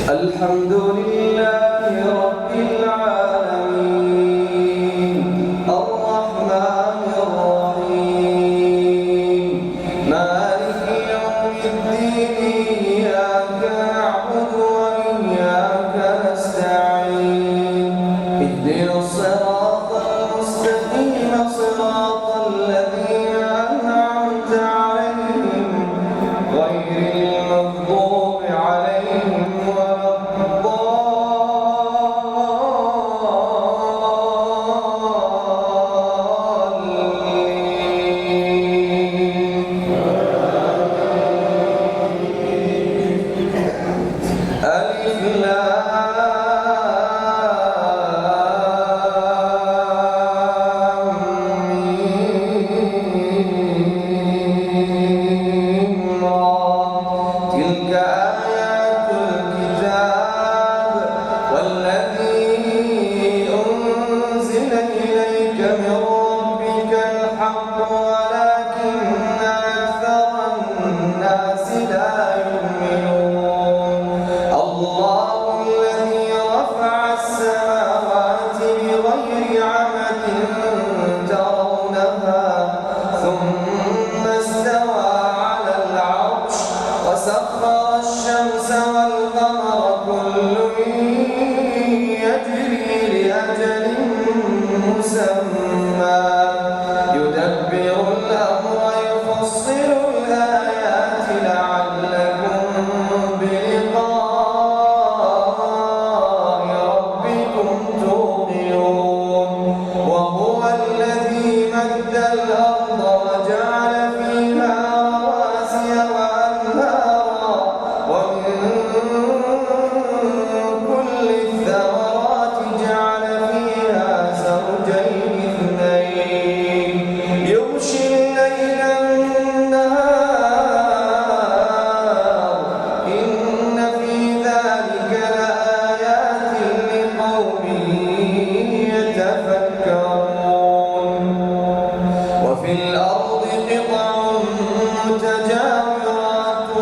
الحمد لله رب العالمين الرحمن الرحيم مالك يوم الدين إياك نعبد وإياك نستعين اهدنا الصراط المستقيم صراط الذين أنعمت عليهم غير المغضوب عليهم ولا وسخر الشمس والقمر كل يجري لأجل مسمى يدبر الأمر يفصل الآيات لعلكم بلقاء ربكم توقنون وهو الذي مد الأرض وجعل فيها رواسي وأنهارا ومن كل الثمرات جعل فيها زوجين اثنين يغشي الليل النهار إن في ذلك لآيات لقوم يتفكرون وفي الأرض قطع متجاورات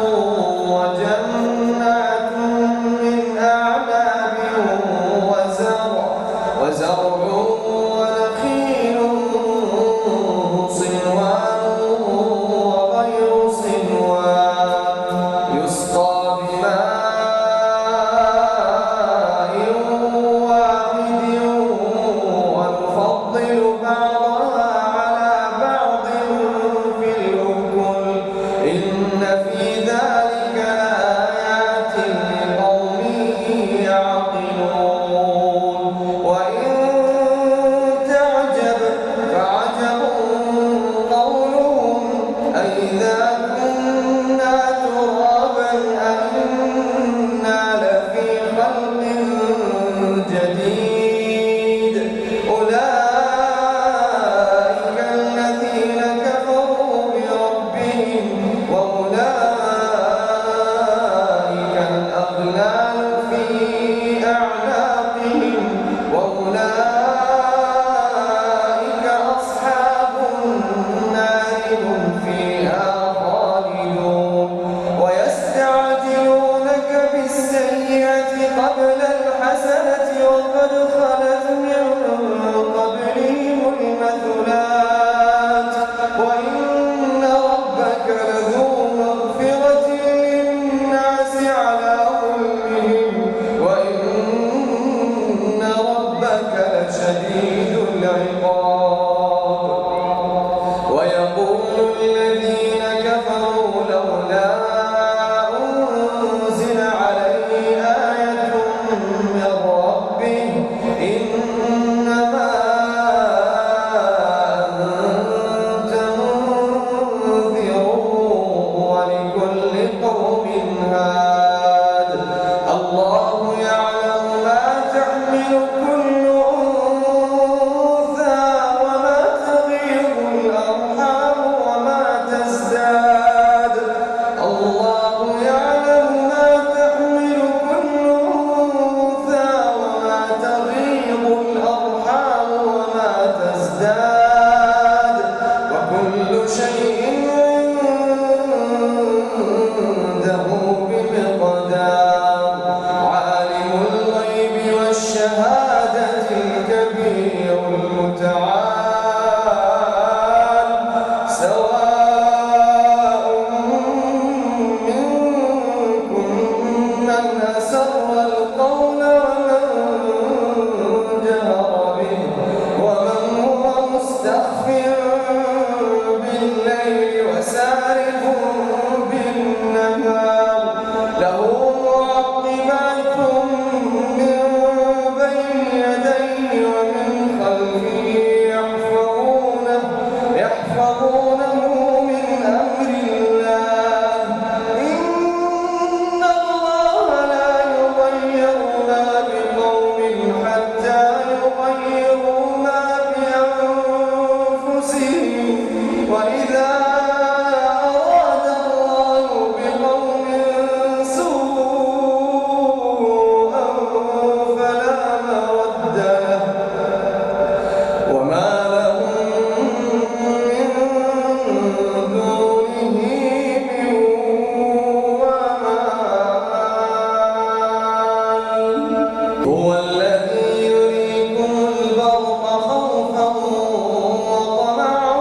وجنات من أعناب وزرع ونخيل صنوان وغير صنوان يسقى بماء واحد ونفضل بعضها على بعض في الأكل إن في ذلك لآيات لقوم يعقلون وإن الشهادة الكبير المتعال سواء منكم من أسر القول ومن جهر به ومن هو مستخف بالليل وسارب بالنهار له معقبات من بين يديه ومن خلفه يحفظونه من أمر الله إن الله لا يغير ما بقوم حتى يغيروا ما بأنفسهم وإذا أراد الله بقوم سوءا فلا مرد له وما لهم من دونه من وال هو الذي يريكم البرق خوفا وطمعا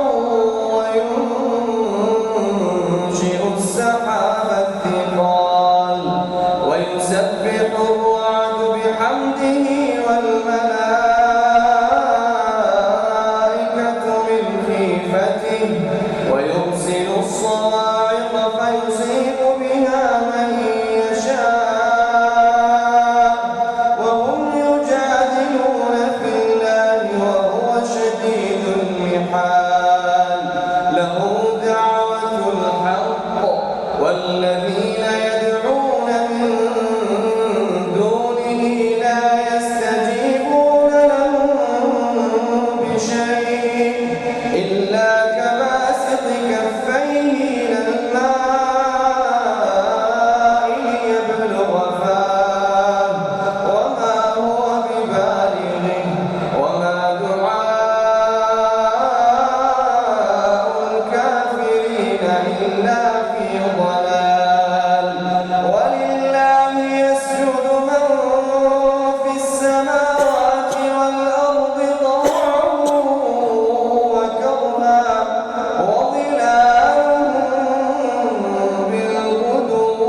وينشئ السحاب الثقال ويسبح الرعد بحمده والملائكة من خيفته ويرسل الصواعق فيصيب بها من يشاء وهم يجادلون في الله وهو شديد المحال له دعوة الحق والذين يدعون من دونه لا يستجيبون لهم بشيء إلا كباسط كفيه إلى الماء ليبلغ فاه وما هو ببالغه وما دعاء الكافرين إلا في ضلال ولله يسجد من في السماوات والأرض طوعا وكرها وظلالهم بالغدو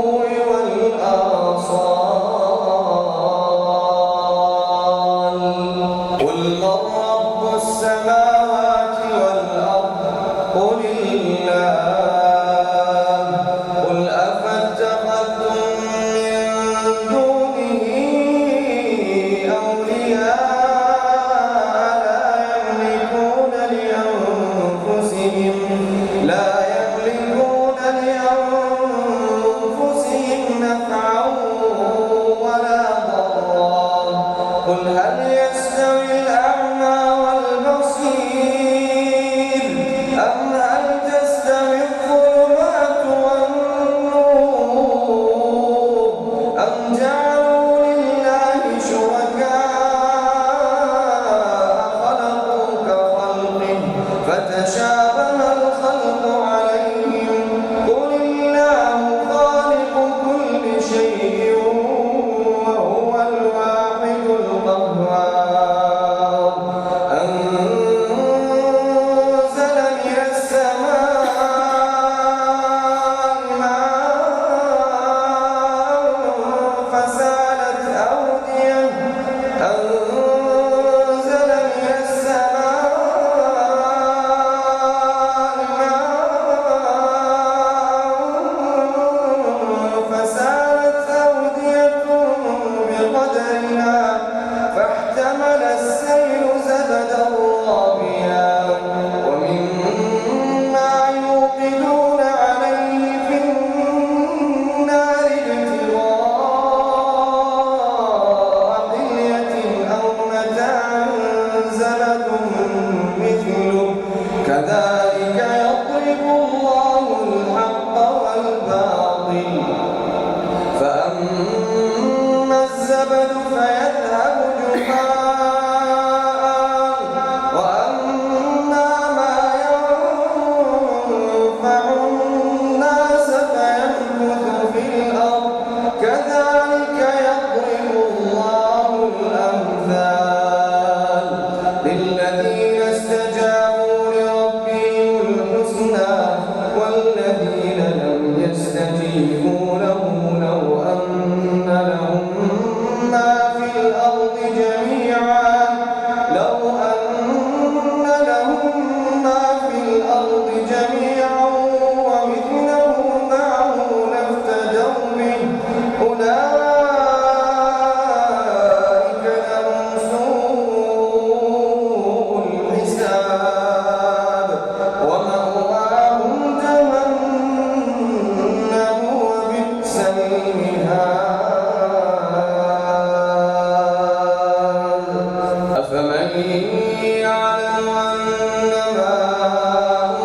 والآصال قل من رب السماوات والأرض قل الله قل أفاتخذتم من دونه أولياء لا يملكون لأنفسهم نفعا ولا ضرا قل هل يستوي الأعمى والبصير أم هل تستوي الظلمات والنور أم جعلوا لله شركاء خلقوا كخلقه فتشابه الخلق عليهم قل الله خالق كل شيء وهو الواحد القهار أنزل من السماء ماء فسالت أودية أنزل من السماء ماء فسالت أودية بقدرها فاحتمل السيل زبدا رابيا ومما يوقدون عليه في النار ابتغاء حلية أو متاع زبد مثله كذلك يضرب الله الحق والباطل فأما الزبد فيذهب جفاء وأما ما ينفع الناس فيمكث في الأرض كذلك يضرب الله الأمثال أفمن يعلم أنما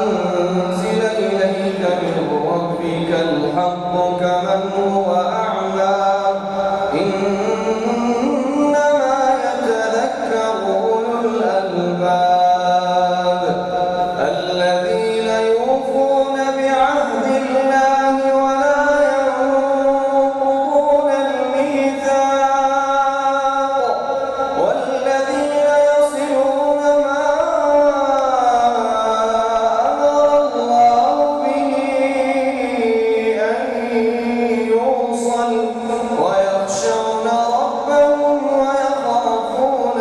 أنزل إليك من ربك الحق كمن هو أعمى إنما يتذكر أولو الألباب الذين يوفون بعهد الله ولا ينقضون الميثاق والذين يصلون ما أمر الله به أن يوصل ويخشون ربهم ويخافون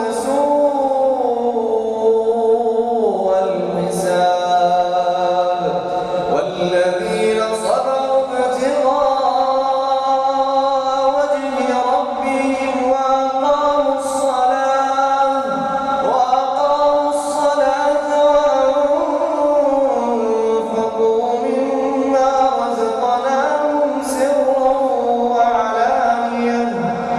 سوء الحساب والذين صبروا ابتغاء وجه ربهم وأقاموا الصلاة وأنفقوا مما رزقناهم سرا وعلانية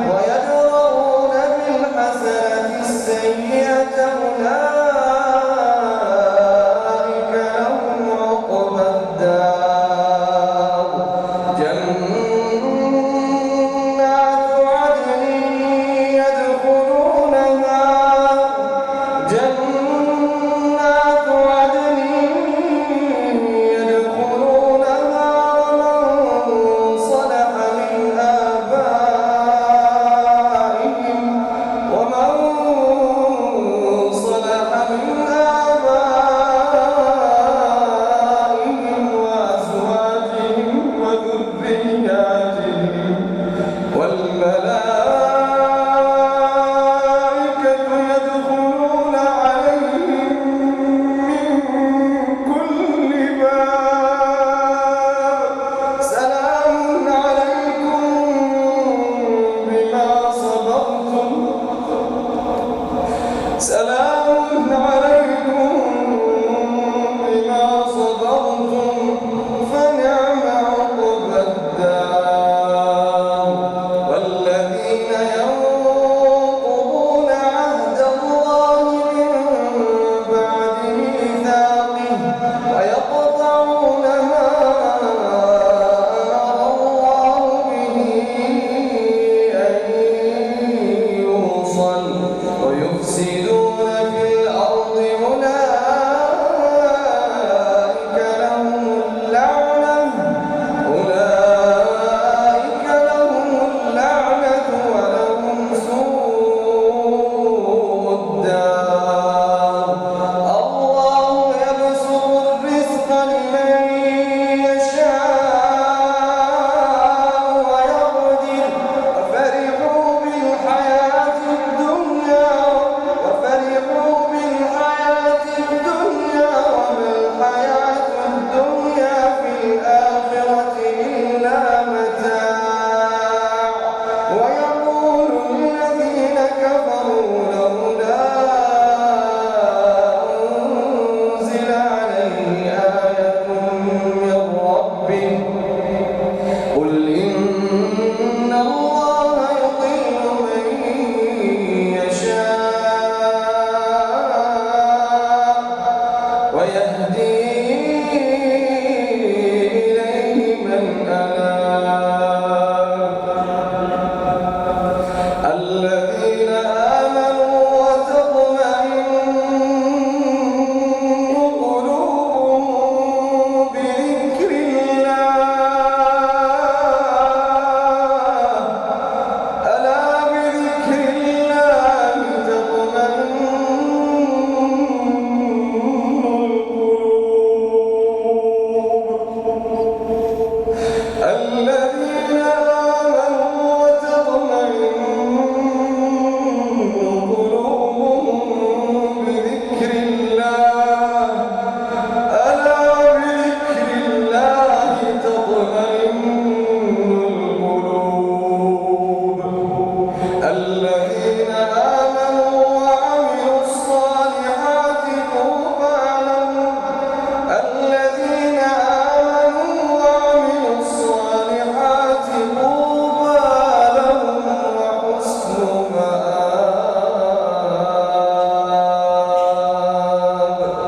ويدرؤون بالحسنة السيئة أولئك لهم عقبى الدار جنات عدن يدخلونها ومن صلح من آبائهم وأزواجهم وذرياتهم والملائكة يدخلون عليهم من كل باب سلام عليكم بما صبرتم فنعم عقبى الدار والذين ينقضون عهد الله من بعد ميثاقه ويقطعون ما أمر الله به أن يوصل ويفسدون